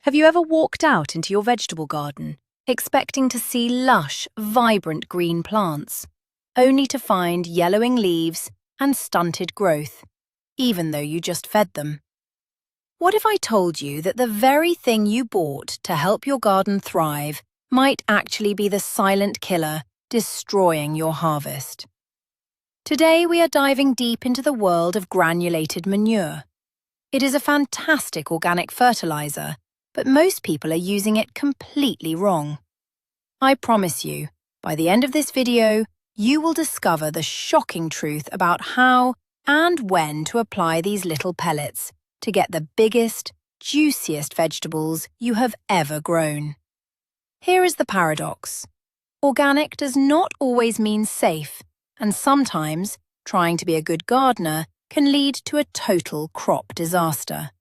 Have you ever walked out into your vegetable garden, expecting to see lush, vibrant green plants, only to find yellowing leaves and stunted growth, even though you just fed them? What if I told you that the very thing you bought to help your garden thrive might actually be the silent killer destroying your harvest? Today we are diving deep into the world of granulated manure. It is a fantastic organic fertilizer, but most people are using it completely wrong. I promise you, by the end of this video, you will discover the shocking truth about how and when to apply these little pellets to get the biggest, juiciest vegetables you have ever grown. Here is the paradox. Organic does not always mean safe, and sometimes trying to be a good gardener can lead to a total crop disaster.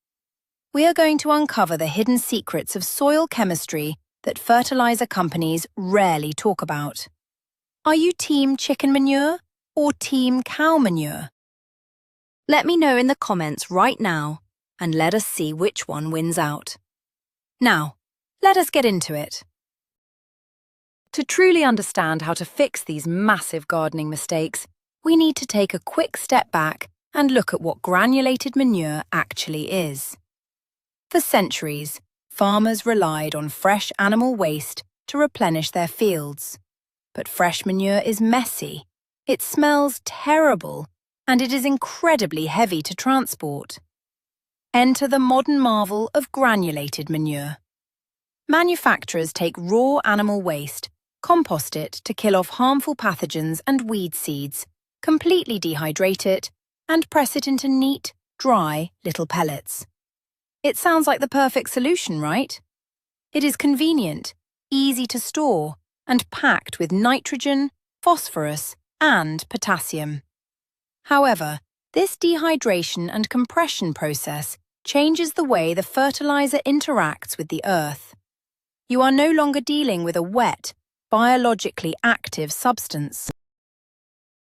We are going to uncover the hidden secrets of soil chemistry that fertilizer companies rarely talk about. Are you team chicken manure or team cow manure? Let me know in the comments right now, and let us see which one wins out. Now, let us get into it. To truly understand how to fix these massive gardening mistakes, we need to take a quick step back and look at what granulated manure actually is. For centuries, farmers relied on fresh animal waste to replenish their fields. But fresh manure is messy, it smells terrible, and it is incredibly heavy to transport. Enter the modern marvel of granulated manure. Manufacturers take raw animal waste, compost it to kill off harmful pathogens and weed seeds, completely dehydrate it, and press it into neat, dry little pellets. It sounds like the perfect solution, right? It is convenient, easy to store, and packed with nitrogen, phosphorus, and potassium. However, this dehydration and compression process changes the way the fertilizer interacts with the earth. You are no longer dealing with a wet, biologically active substance.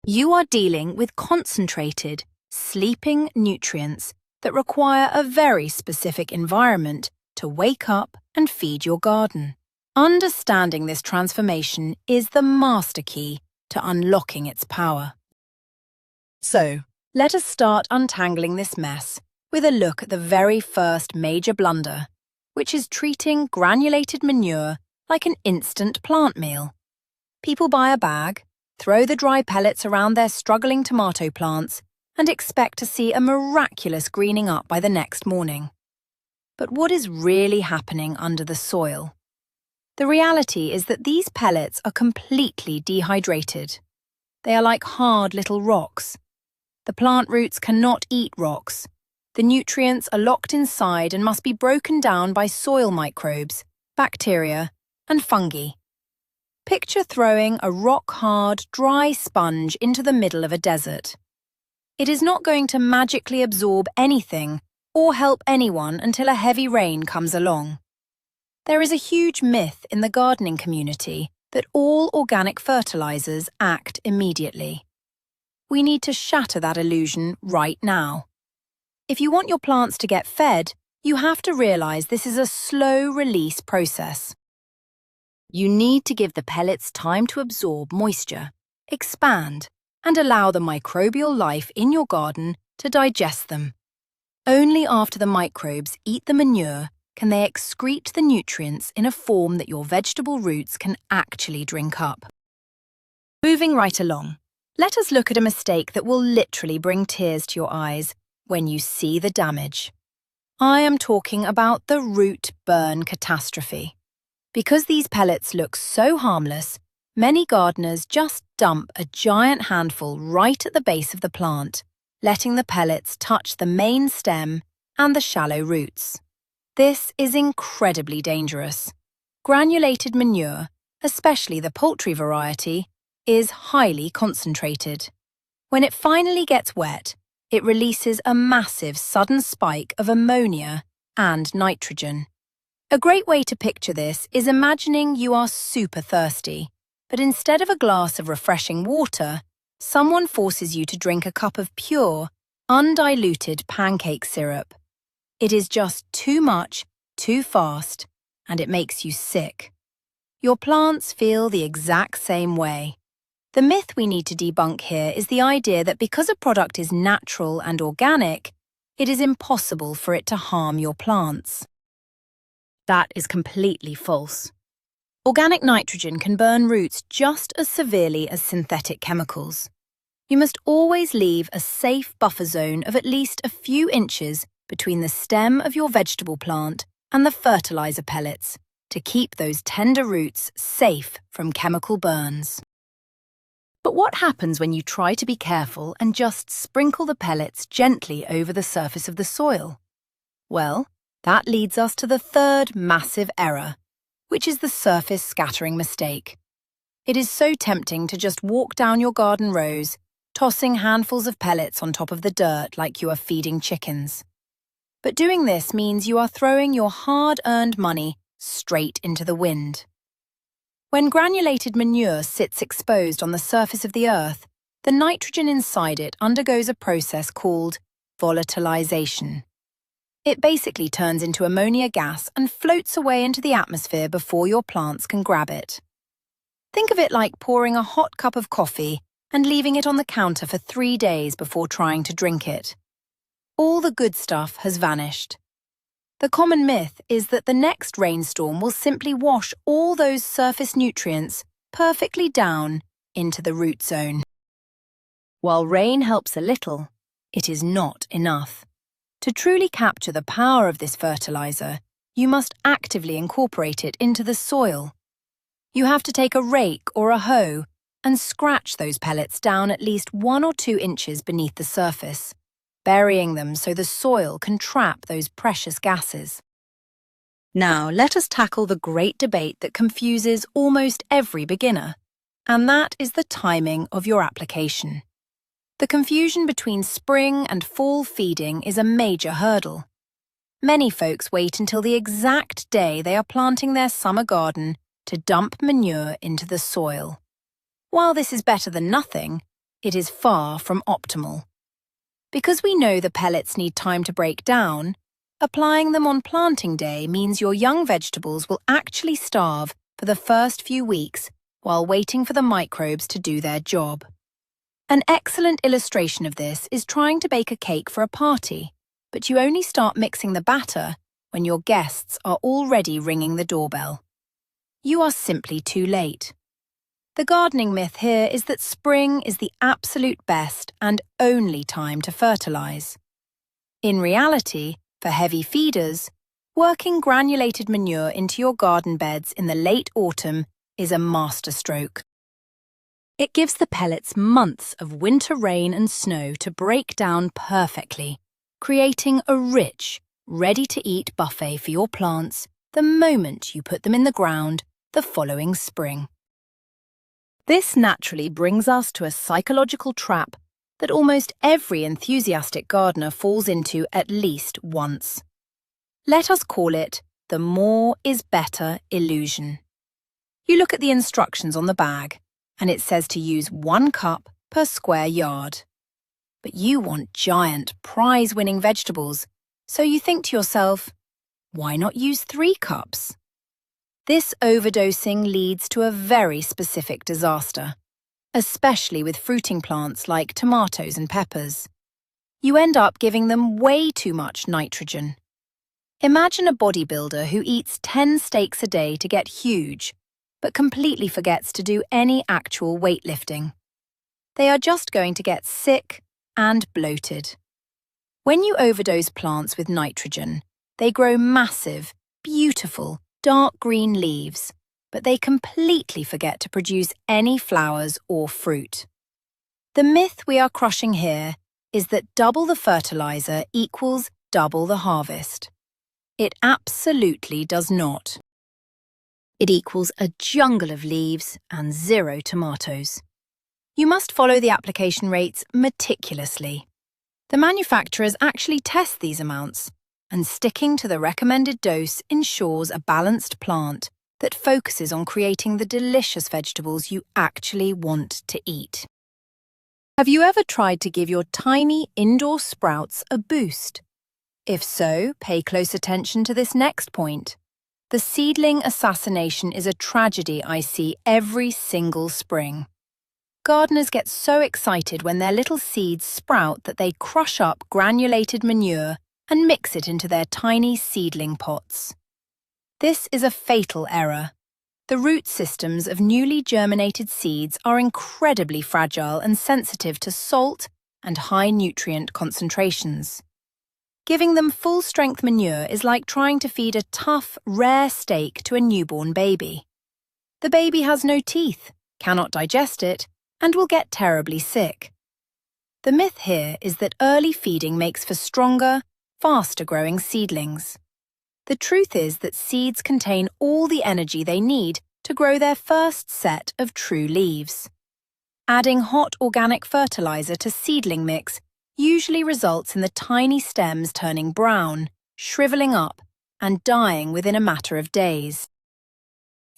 You are dealing with concentrated, sleeping nutrients that require a very specific environment to wake up and feed your garden. Understanding this transformation is the master key to unlocking its power. So, let us start untangling this mess with a look at the very first major blunder, which is treating granulated manure like an instant plant meal. People buy a bag, throw the dry pellets around their struggling tomato plants, and expect to see a miraculous greening up by the next morning. But what is really happening under the soil? The reality is that these pellets are completely dehydrated. They are like hard little rocks. The plant roots cannot eat rocks. The nutrients are locked inside and must be broken down by soil microbes, bacteria, and fungi. Picture throwing a rock-hard, dry sponge into the middle of a desert. It is not going to magically absorb anything or help anyone until a heavy rain comes along. There is a huge myth in the gardening community that all organic fertilizers act immediately. We need to shatter that illusion right now. If you want your plants to get fed, you have to realize this is a slow-release process. You need to give the pellets time to absorb moisture, expand, and allow the microbial life in your garden to digest them. Only after the microbes eat the manure can they excrete the nutrients in a form that your vegetable roots can actually drink up. Moving right along, let us look at a mistake that will literally bring tears to your eyes when you see the damage. I am talking about the root burn catastrophe. Because these pellets look so harmless, many gardeners just dump a giant handful right at the base of the plant, letting the pellets touch the main stem and the shallow roots. This is incredibly dangerous. Granulated manure, especially the poultry variety, is highly concentrated. When it finally gets wet, it releases a massive sudden spike of ammonia and nitrogen. A great way to picture this is imagining you are super thirsty, but instead of a glass of refreshing water, someone forces you to drink a cup of pure, undiluted pancake syrup. It is just too much too fast, and it makes you sick. Your plants feel the exact same way. The myth we need to debunk here is the idea that because a product is natural and organic, it is impossible for it to harm your plants. That is completely false. Organic nitrogen can burn roots just as severely as synthetic chemicals. You must always leave a safe buffer zone of at least a few inches between the stem of your vegetable plant and the fertilizer pellets to keep those tender roots safe from chemical burns. But what happens when you try to be careful and just sprinkle the pellets gently over the surface of the soil? Well, that leads us to the third massive error, which is the surface scattering mistake. It is so tempting to just walk down your garden rows, tossing handfuls of pellets on top of the dirt like you are feeding chickens. But doing this means you are throwing your hard-earned money straight into the wind. When granulated manure sits exposed on the surface of the earth, the nitrogen inside it undergoes a process called volatilization. It basically turns into ammonia gas and floats away into the atmosphere before your plants can grab it. Think of it like pouring a hot cup of coffee and leaving it on the counter for 3 days before trying to drink it. All the good stuff has vanished. The common myth is that the next rainstorm will simply wash all those surface nutrients perfectly down into the root zone. While rain helps a little, it is not enough. To truly capture the power of this fertilizer, you must actively incorporate it into the soil. You have to take a rake or a hoe and scratch those pellets down at least 1 or 2 inches beneath the surface, burying them so the soil can trap those precious gases. Now, let us tackle the great debate that confuses almost every beginner, and that is the timing of your application. The confusion between spring and fall feeding is a major hurdle. Many folks wait until the exact day they are planting their summer garden to dump manure into the soil. While this is better than nothing, it is far from optimal. Because we know the pellets need time to break down, applying them on planting day means your young vegetables will actually starve for the first few weeks while waiting for the microbes to do their job. An excellent illustration of this is trying to bake a cake for a party, but you only start mixing the batter when your guests are already ringing the doorbell. You are simply too late. The gardening myth here is that spring is the absolute best and only time to fertilize. In reality, for heavy feeders, working granulated manure into your garden beds in the late autumn is a masterstroke. It gives the pellets months of winter rain and snow to break down perfectly, creating a rich, ready-to-eat buffet for your plants the moment you put them in the ground the following spring. This naturally brings us to a psychological trap that almost every enthusiastic gardener falls into at least once. Let us call it the more is better illusion. You look at the instructions on the bag, and it says to use 1 cup per square yard. But you want giant, prize-winning vegetables, so you think to yourself, why not use 3 cups? This overdosing leads to a very specific disaster, especially with fruiting plants like tomatoes and peppers. You end up giving them way too much nitrogen. Imagine a bodybuilder who eats 10 steaks a day to get huge, but completely forgets to do any actual weightlifting. They are just going to get sick and bloated. When you overdose plants with nitrogen, they grow massive, beautiful, dark green leaves, but they completely forget to produce any flowers or fruit. The myth we are crushing here is that double the fertilizer equals double the harvest. It absolutely does not. It equals a jungle of leaves and 0 tomatoes. You must follow the application rates meticulously. The manufacturers actually test these amounts, and sticking to the recommended dose ensures a balanced plant that focuses on creating the delicious vegetables you actually want to eat. Have you ever tried to give your tiny indoor sprouts a boost? If so, pay close attention to this next point. The seedling assassination is a tragedy I see every single spring. Gardeners get so excited when their little seeds sprout that they crush up granulated manure and mix it into their tiny seedling pots. This is a fatal error. The root systems of newly germinated seeds are incredibly fragile and sensitive to salt and high nutrient concentrations. Giving them full-strength manure is like trying to feed a tough, rare steak to a newborn baby. The baby has no teeth, cannot digest it, and will get terribly sick. The myth here is that early feeding makes for stronger, faster-growing seedlings. The truth is that seeds contain all the energy they need to grow their first set of true leaves. Adding hot organic fertilizer to seedling mix usually results in the tiny stems turning brown, shriveling up, and dying within a matter of days.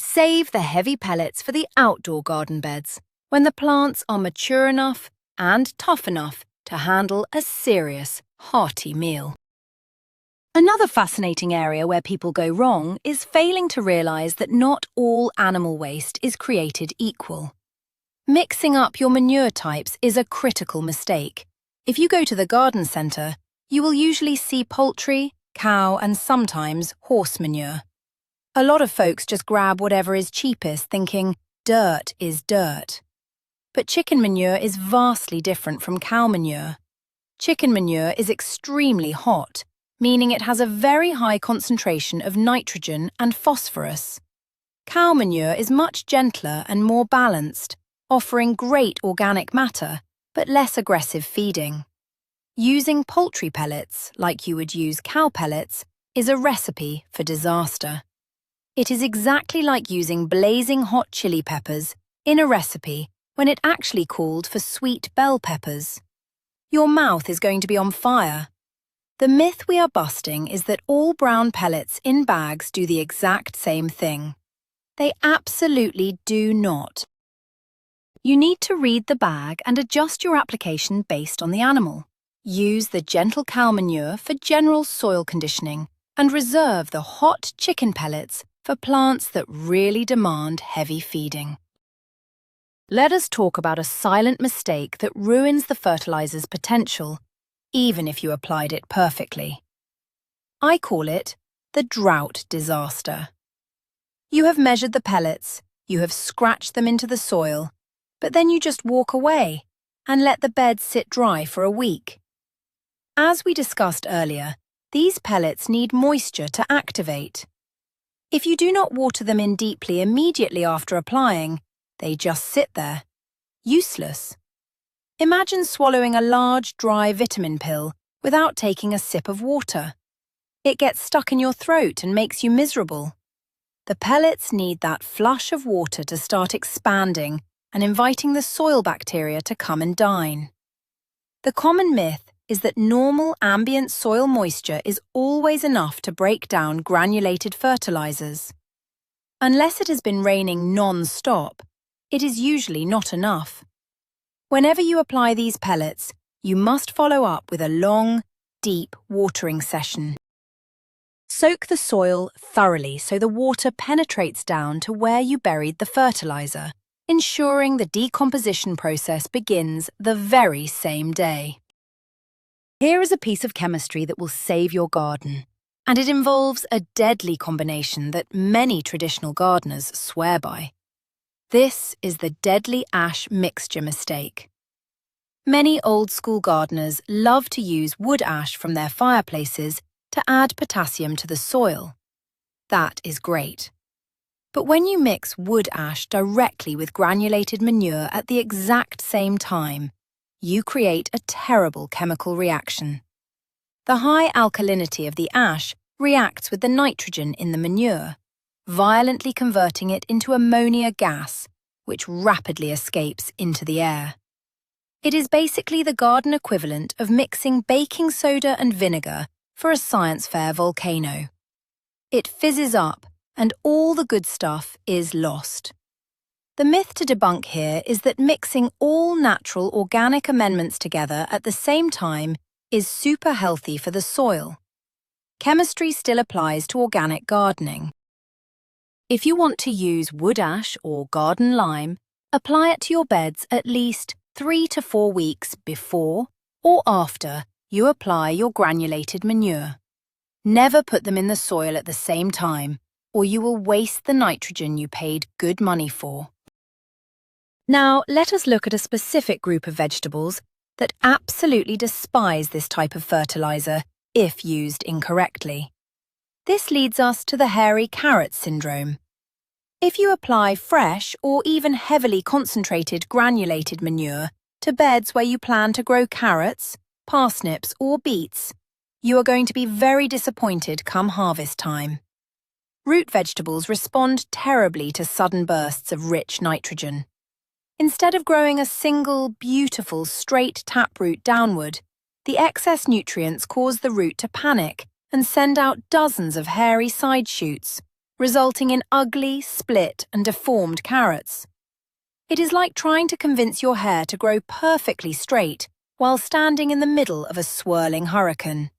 Save the heavy pellets for the outdoor garden beds, when the plants are mature enough and tough enough to handle a serious, hearty meal. Another fascinating area where people go wrong is failing to realize that not all animal waste is created equal. Mixing up your manure types is a critical mistake. If you go to the garden centre, you will usually see poultry, cow, and sometimes horse manure. A lot of folks just grab whatever is cheapest, thinking dirt is dirt. But chicken manure is vastly different from cow manure. Chicken manure is extremely hot, meaning it has a very high concentration of nitrogen and phosphorus. Cow manure is much gentler and more balanced, offering great organic matter, but less aggressive feeding. Using poultry pellets, like you would use cow pellets, is a recipe for disaster. It is exactly like using blazing hot chili peppers in a recipe when it actually called for sweet bell peppers. Your mouth is going to be on fire. The myth we are busting is that all brown pellets in bags do the exact same thing. They absolutely do not. You need to read the bag and adjust your application based on the animal. Use the gentle cow manure for general soil conditioning and reserve the hot chicken pellets for plants that really demand heavy feeding. Let us talk about a silent mistake that ruins the fertilizer's potential, even if you applied it perfectly. I call it the drought disaster. You have measured the pellets, you have scratched them into the soil, but then you just walk away and let the bed sit dry for a week. As we discussed earlier, these pellets need moisture to activate. If you do not water them in deeply immediately after applying, they just sit there, useless. Imagine swallowing a large, dry vitamin pill without taking a sip of water. It gets stuck in your throat and makes you miserable. The pellets need that flush of water to start expanding and inviting the soil bacteria to come and dine. The common myth is that normal ambient soil moisture is always enough to break down granulated fertilizers. Unless it has been raining non-stop, it is usually not enough. Whenever you apply these pellets, you must follow up with a long, deep watering session. Soak the soil thoroughly so the water penetrates down to where you buried the fertilizer, ensuring the decomposition process begins the very same day. Here is a piece of chemistry that will save your garden, and it involves a deadly combination that many traditional gardeners swear by. This is the deadly ash mixture mistake. Many old-school gardeners love to use wood ash from their fireplaces to add potassium to the soil. That is great. But when you mix wood ash directly with granulated manure at the exact same time, you create a terrible chemical reaction. The high alkalinity of the ash reacts with the nitrogen in the manure, violently converting it into ammonia gas, which rapidly escapes into the air. It is basically the garden equivalent of mixing baking soda and vinegar for a science fair volcano. It fizzes up, and all the good stuff is lost. The myth to debunk here is that mixing all natural organic amendments together at the same time is super healthy for the soil. chemistry still applies to organic gardening. If you want to use wood ash or garden lime, apply it to your beds at least 3 to 4 weeks before or after you apply your granulated manure. Never put them in the soil at the same time, or you will waste the nitrogen you paid good money for. Now, let us look at a specific group of vegetables that absolutely despise this type of fertilizer if used incorrectly. This leads us to the hairy carrot syndrome. If you apply fresh or even heavily concentrated granulated manure to beds where you plan to grow carrots, parsnips or beets, you are going to be very disappointed come harvest time. Root vegetables respond terribly to sudden bursts of rich nitrogen. Instead of growing a single, beautiful, straight taproot downward, the excess nutrients cause the root to panic and send out dozens of hairy side shoots, resulting in ugly, split and deformed carrots. It is like trying to convince your hair to grow perfectly straight while standing in the middle of a swirling hurricane.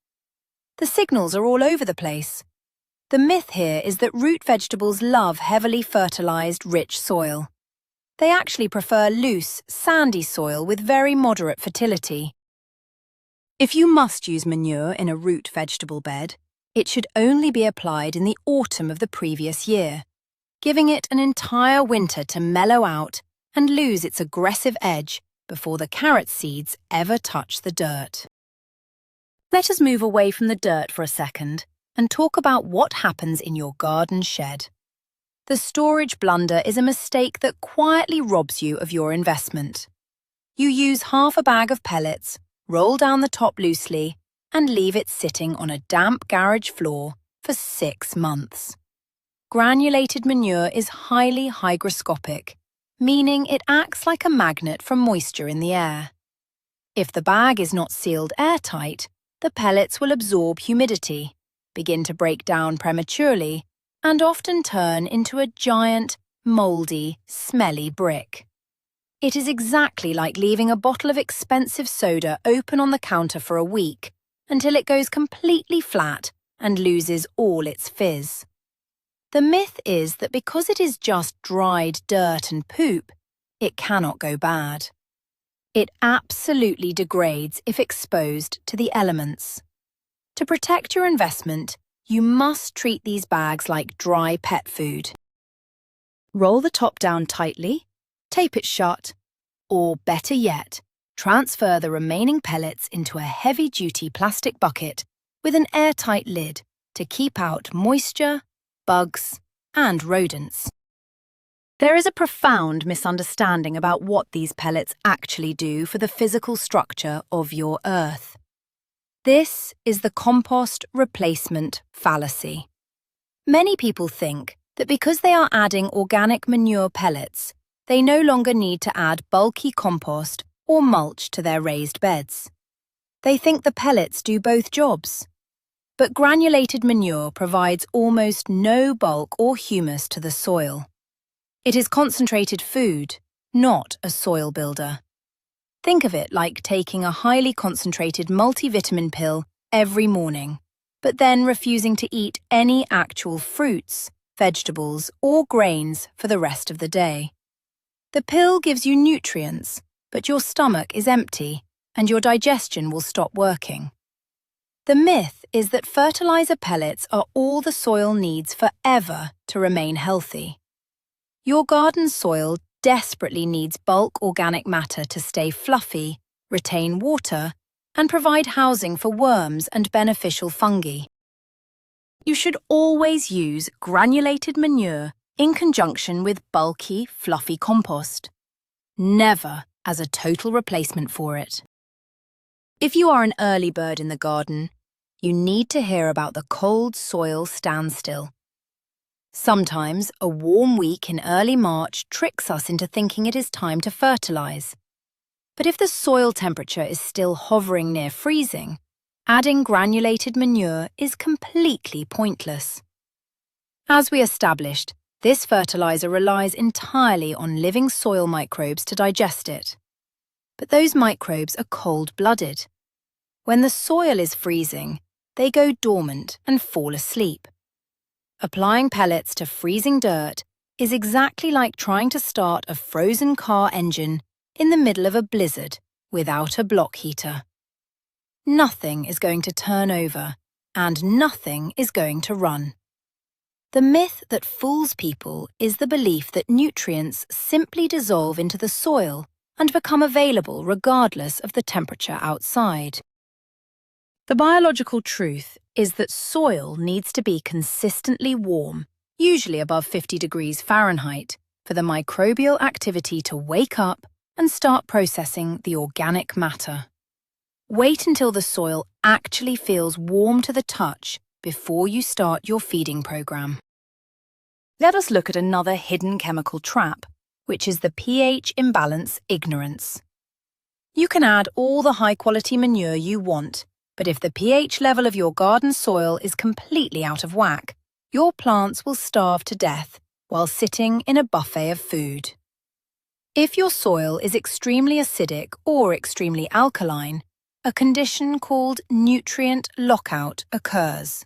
The signals are all over the place. The myth here is that root vegetables love heavily fertilized, rich soil. They actually prefer loose, sandy soil with very moderate fertility. If you must use manure in a root vegetable bed, it should only be applied in the autumn of the previous year, giving it an entire winter to mellow out and lose its aggressive edge before the carrot seeds ever touch the dirt. Let us move away from the dirt for a second and talk about what happens in your garden shed. The storage blunder is a mistake that quietly robs you of your investment. You use half a bag of pellets, roll down the top loosely, and leave it sitting on a damp garage floor for 6 months. Granulated manure is highly hygroscopic, meaning it acts like a magnet for moisture in the air. If the bag is not sealed airtight, the pellets will absorb humidity, begin to break down prematurely, and often turn into a giant, mouldy, smelly brick. It is exactly like leaving a bottle of expensive soda open on the counter for a week until it goes completely flat and loses all its fizz. The myth is that because it is just dried dirt and poop, it cannot go bad. It absolutely degrades if exposed to the elements. To protect your investment, you must treat these bags like dry pet food. Roll the top down tightly, tape it shut, or better yet, transfer the remaining pellets into a heavy-duty plastic bucket with an airtight lid to keep out moisture, bugs, and rodents. There is a profound misunderstanding about what these pellets actually do for the physical structure of your earth. This is the compost replacement fallacy. Many people think that because they are adding organic manure pellets, they no longer need to add bulky compost or mulch to their raised beds. They think the pellets do both jobs. But granulated manure provides almost no bulk or humus to the soil. It is concentrated food, not a soil builder. Think of it like taking a highly concentrated multivitamin pill every morning, but then refusing to eat any actual fruits, vegetables, or grains for the rest of the day. The pill gives you nutrients, but your stomach is empty and your digestion will stop working. The myth is that fertilizer pellets are all the soil needs forever to remain healthy. Your garden soil desperately needs bulk organic matter to stay fluffy, retain water, and provide housing for worms and beneficial fungi. You should always use granulated manure in conjunction with bulky, fluffy compost. Never as a total replacement for it. If you are an early bird in the garden, you need to hear about the cold soil standstill. Sometimes a warm week in early March tricks us into thinking it is time to fertilize. But if the soil temperature is still hovering near freezing, adding granulated manure is completely pointless. As we established, this fertilizer relies entirely on living soil microbes to digest it. But those microbes are cold-blooded. When the soil is freezing, they go dormant and fall asleep. Applying pellets to freezing dirt is exactly like trying to start a frozen car engine in the middle of a blizzard without a block heater. Nothing is going to turn over, and nothing is going to run. The myth that fools people is the belief that nutrients simply dissolve into the soil and become available regardless of the temperature outside. The biological truth is that soil needs to be consistently warm, usually above 50 degrees Fahrenheit, for the microbial activity to wake up and start processing the organic matter. Wait until the soil actually feels warm to the touch before you start your feeding program. Let us look at another hidden chemical trap, which is the pH imbalance ignorance. You can add all the high-quality manure you want, but if the pH level of your garden soil is completely out of whack, your plants will starve to death while sitting in a buffet of food. If your soil is extremely acidic or extremely alkaline, a condition called nutrient lockout occurs.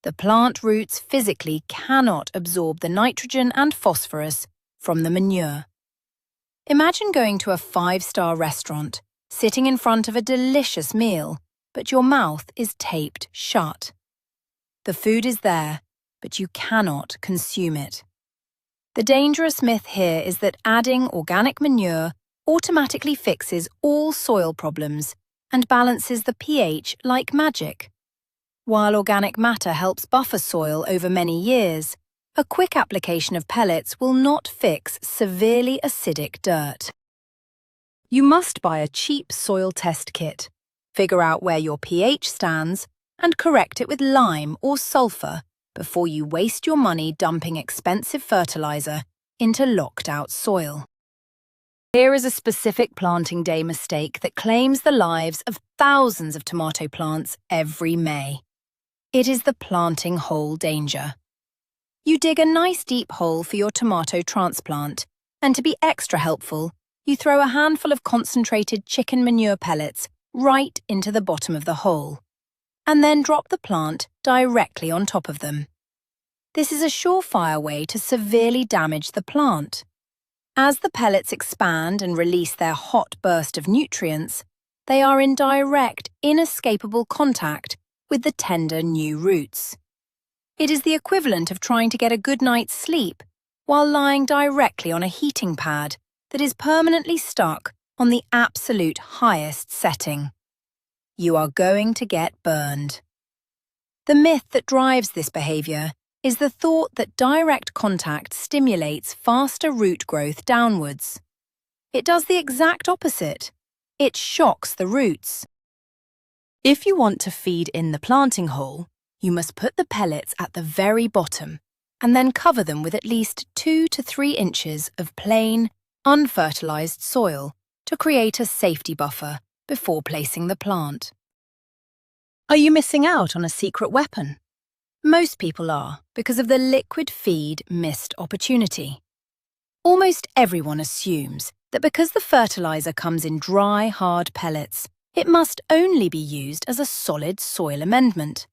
The plant roots physically cannot absorb the nitrogen and phosphorus from the manure. Imagine going to a 5-star restaurant, sitting in front of a delicious meal, but your mouth is taped shut. The food is there, but you cannot consume it. The dangerous myth here is that adding organic manure automatically fixes all soil problems and balances the pH like magic. While organic matter helps buffer soil over many years, a quick application of pellets will not fix severely acidic dirt. You must buy a cheap soil test kit, figure out where your pH stands, and correct it with lime or sulfur before you waste your money dumping expensive fertilizer into locked-out soil. Here is a specific planting day mistake that claims the lives of thousands of tomato plants every May. It is the planting hole danger. You dig a nice deep hole for your tomato transplant, and to be extra helpful, you throw a handful of concentrated chicken manure pellets right into the bottom of the hole, and then drop the plant directly on top of them. This is a surefire way to severely damage the plant. As the pellets expand and release their hot burst of nutrients, they are in direct, inescapable contact with the tender new roots. It is the equivalent of trying to get a good night's sleep while lying directly on a heating pad that is permanently stuck on the absolute highest setting. You are going to get burned. The myth that drives this behavior is the thought that direct contact stimulates faster root growth downwards. It does the exact opposite. It shocks the roots. If you want to feed in the planting hole, you must put the pellets at the very bottom and then cover them with at least 2 to 3 inches of plain, unfertilized soil to create a safety buffer before placing the plant. Are you missing out on a secret weapon? Most people are, because of the liquid feed missed opportunity. Almost everyone assumes that because the fertilizer comes in dry, hard pellets, it must only be used as a solid soil amendment.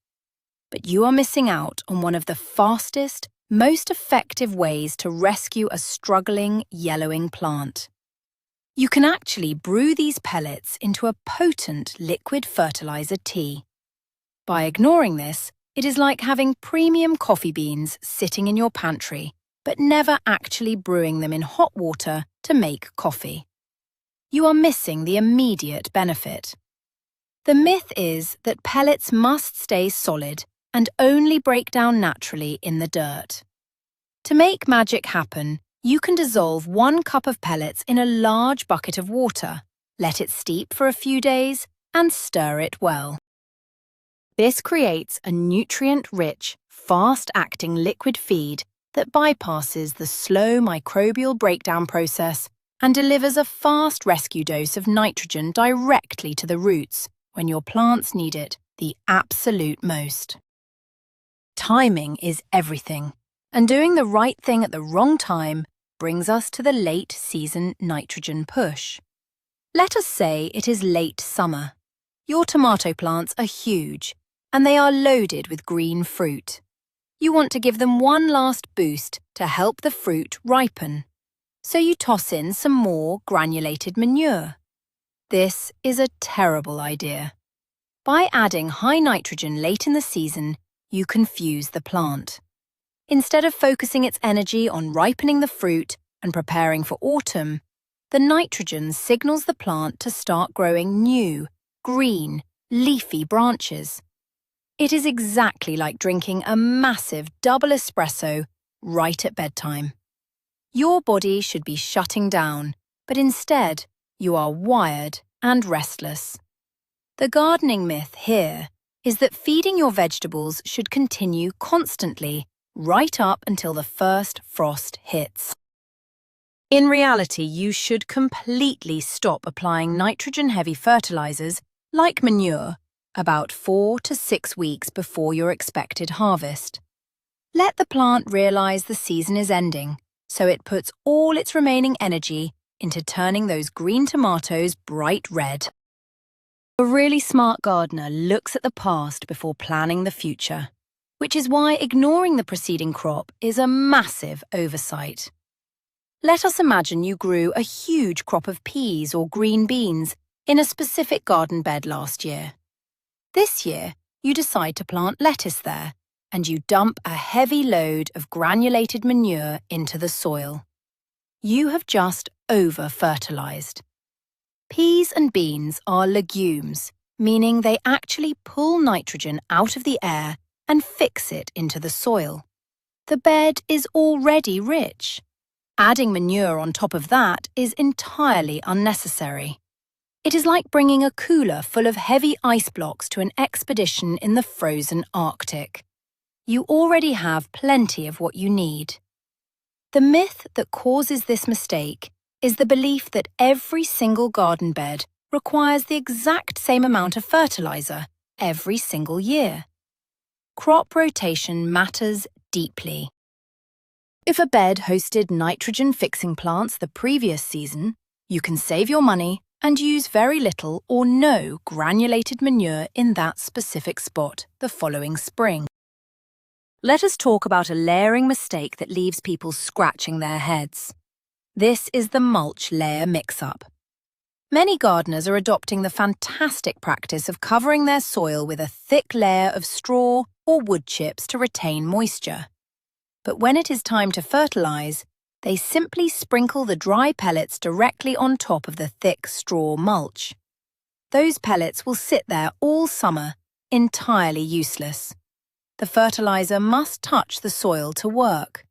But you are missing out on one of the fastest, most effective ways to rescue a struggling, yellowing plant. You can actually brew these pellets into a potent liquid fertilizer tea. By ignoring this, it is like having premium coffee beans sitting in your pantry, but never actually brewing them in hot water to make coffee. You are missing the immediate benefit. The myth is that pellets must stay solid and only break down naturally in the dirt. To make magic happen, you can dissolve 1 cup of pellets in a large bucket of water, let it steep for a few days, and stir it well. This creates a nutrient-rich, fast-acting liquid feed that bypasses the slow microbial breakdown process and delivers a fast rescue dose of nitrogen directly to the roots when your plants need it the absolute most. Timing is everything, and doing the right thing at the wrong time brings us to the late season nitrogen push. Let us say it is late summer. Your tomato plants are huge, and they are loaded with green fruit. You want to give them one last boost to help the fruit ripen. So you toss in some more granulated manure. This is a terrible idea. By adding high nitrogen late in the season, you confuse the plant. Instead of focusing its energy on ripening the fruit and preparing for autumn, the nitrogen signals the plant to start growing new, green, leafy branches. It is exactly like drinking a massive double espresso right at bedtime. Your body should be shutting down, but instead, you are wired and restless. The gardening myth here is that feeding your vegetables should continue constantly, right up until the first frost hits. In reality, you should completely stop applying nitrogen-heavy fertilizers, like manure, about 4 to 6 weeks before your expected harvest. Let the plant realize the season is ending, so it puts all its remaining energy into turning those green tomatoes bright red. A really smart gardener looks at the past before planning the future, which is why ignoring the preceding crop is a massive oversight. Let us imagine you grew a huge crop of peas or green beans in a specific garden bed last year. This year, you decide to plant lettuce there, and you dump a heavy load of granulated manure into the soil. You have just over-fertilized. Peas and beans are legumes, meaning they actually pull nitrogen out of the air and fix it into the soil. The bed is already rich. Adding manure on top of that is entirely unnecessary. It is like bringing a cooler full of heavy ice blocks to an expedition in the frozen Arctic. You already have plenty of what you need. The myth that causes this mistake is the belief that every single garden bed requires the exact same amount of fertilizer every single year. Crop rotation matters deeply. If a bed hosted nitrogen-fixing plants the previous season, you can save your money and use very little or no granulated manure in that specific spot the following spring. Let us talk about a layering mistake that leaves people scratching their heads. This is the mulch layer mix-up. Many gardeners are adopting the fantastic practice of covering their soil with a thick layer of straw or wood chips to retain moisture. But when it is time to fertilize, they simply sprinkle the dry pellets directly on top of the thick straw mulch. Those pellets will sit there all summer, entirely useless. The fertilizer must touch the soil to work.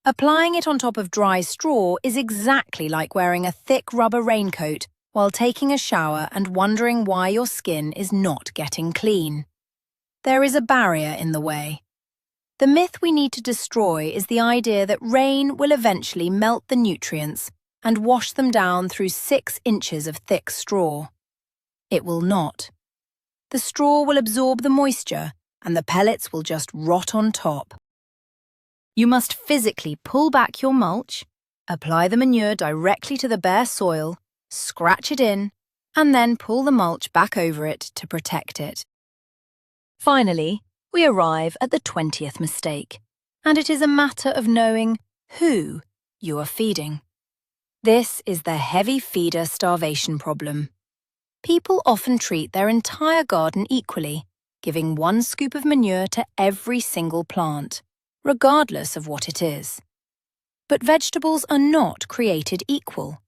Applying it on top of dry straw is exactly like wearing a thick rubber raincoat while taking a shower and wondering why your skin is not getting clean. There is a barrier in the way. The myth we need to destroy is the idea that rain will eventually melt the nutrients and wash them down through 6 inches of thick straw. It will not. The straw will absorb the moisture and the pellets will just rot on top. You must physically pull back your mulch, apply the manure directly to the bare soil, scratch it in, and then pull the mulch back over it to protect it. Finally, we arrive at the 20th mistake, and it is a matter of knowing who you are feeding. This is the heavy feeder starvation problem. People often treat their entire garden equally, giving 1 scoop of manure to every single plant, regardless of what it is. But vegetables are not created equal.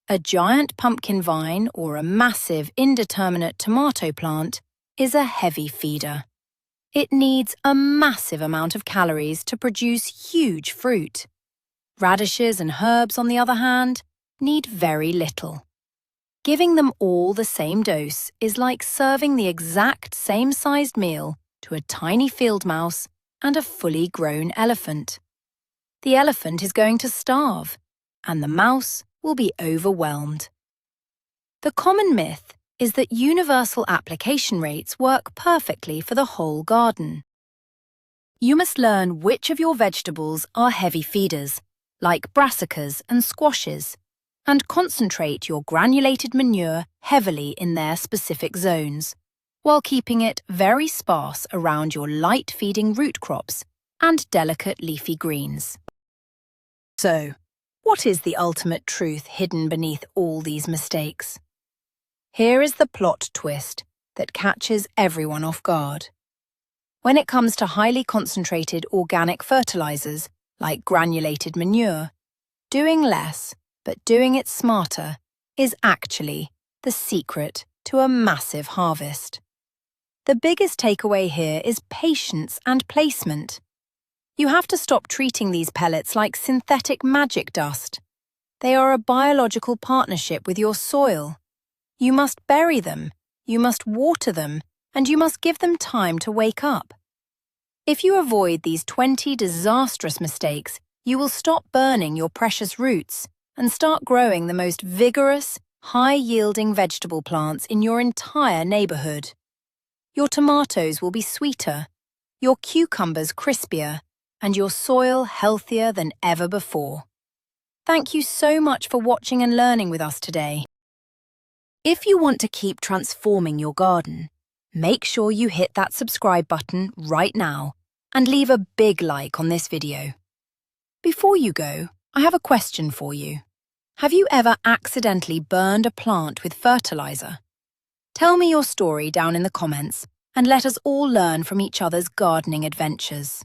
A giant pumpkin vine or a massive indeterminate tomato plant is a heavy feeder. It needs a massive amount of calories to produce huge fruit. Radishes and herbs, on the other hand, need very little. Giving them all the same dose is like serving the exact same-sized meal to a tiny field mouse and a fully grown elephant. The elephant is going to starve, and the mouse will be overwhelmed. The common myth is that universal application rates work perfectly for the whole garden. You must learn which of your vegetables are heavy feeders, like brassicas and squashes, and concentrate your granulated manure heavily in their specific zones, while keeping it very sparse around your light-feeding root crops and delicate leafy greens. So, what is the ultimate truth hidden beneath all these mistakes? Here is the plot twist that catches everyone off guard. When it comes to highly concentrated organic fertilizers like granulated manure, doing less but doing it smarter is actually the secret to a massive harvest. The biggest takeaway here is patience and placement. You have to stop treating these pellets like synthetic magic dust. They are a biological partnership with your soil. You must bury them, you must water them, and you must give them time to wake up. If you avoid these 20 disastrous mistakes, you will stop burning your precious roots and start growing the most vigorous, high-yielding vegetable plants in your entire neighborhood. Your tomatoes will be sweeter, your cucumbers crispier, and your soil healthier than ever before. Thank you so much for watching and learning with us today. If you want to keep transforming your garden, make sure you hit that subscribe button right now and leave a big like on this video. Before you go, I have a question for you. Have you ever accidentally burned a plant with fertilizer? Tell me your story down in the comments and let us all learn from each other's gardening adventures.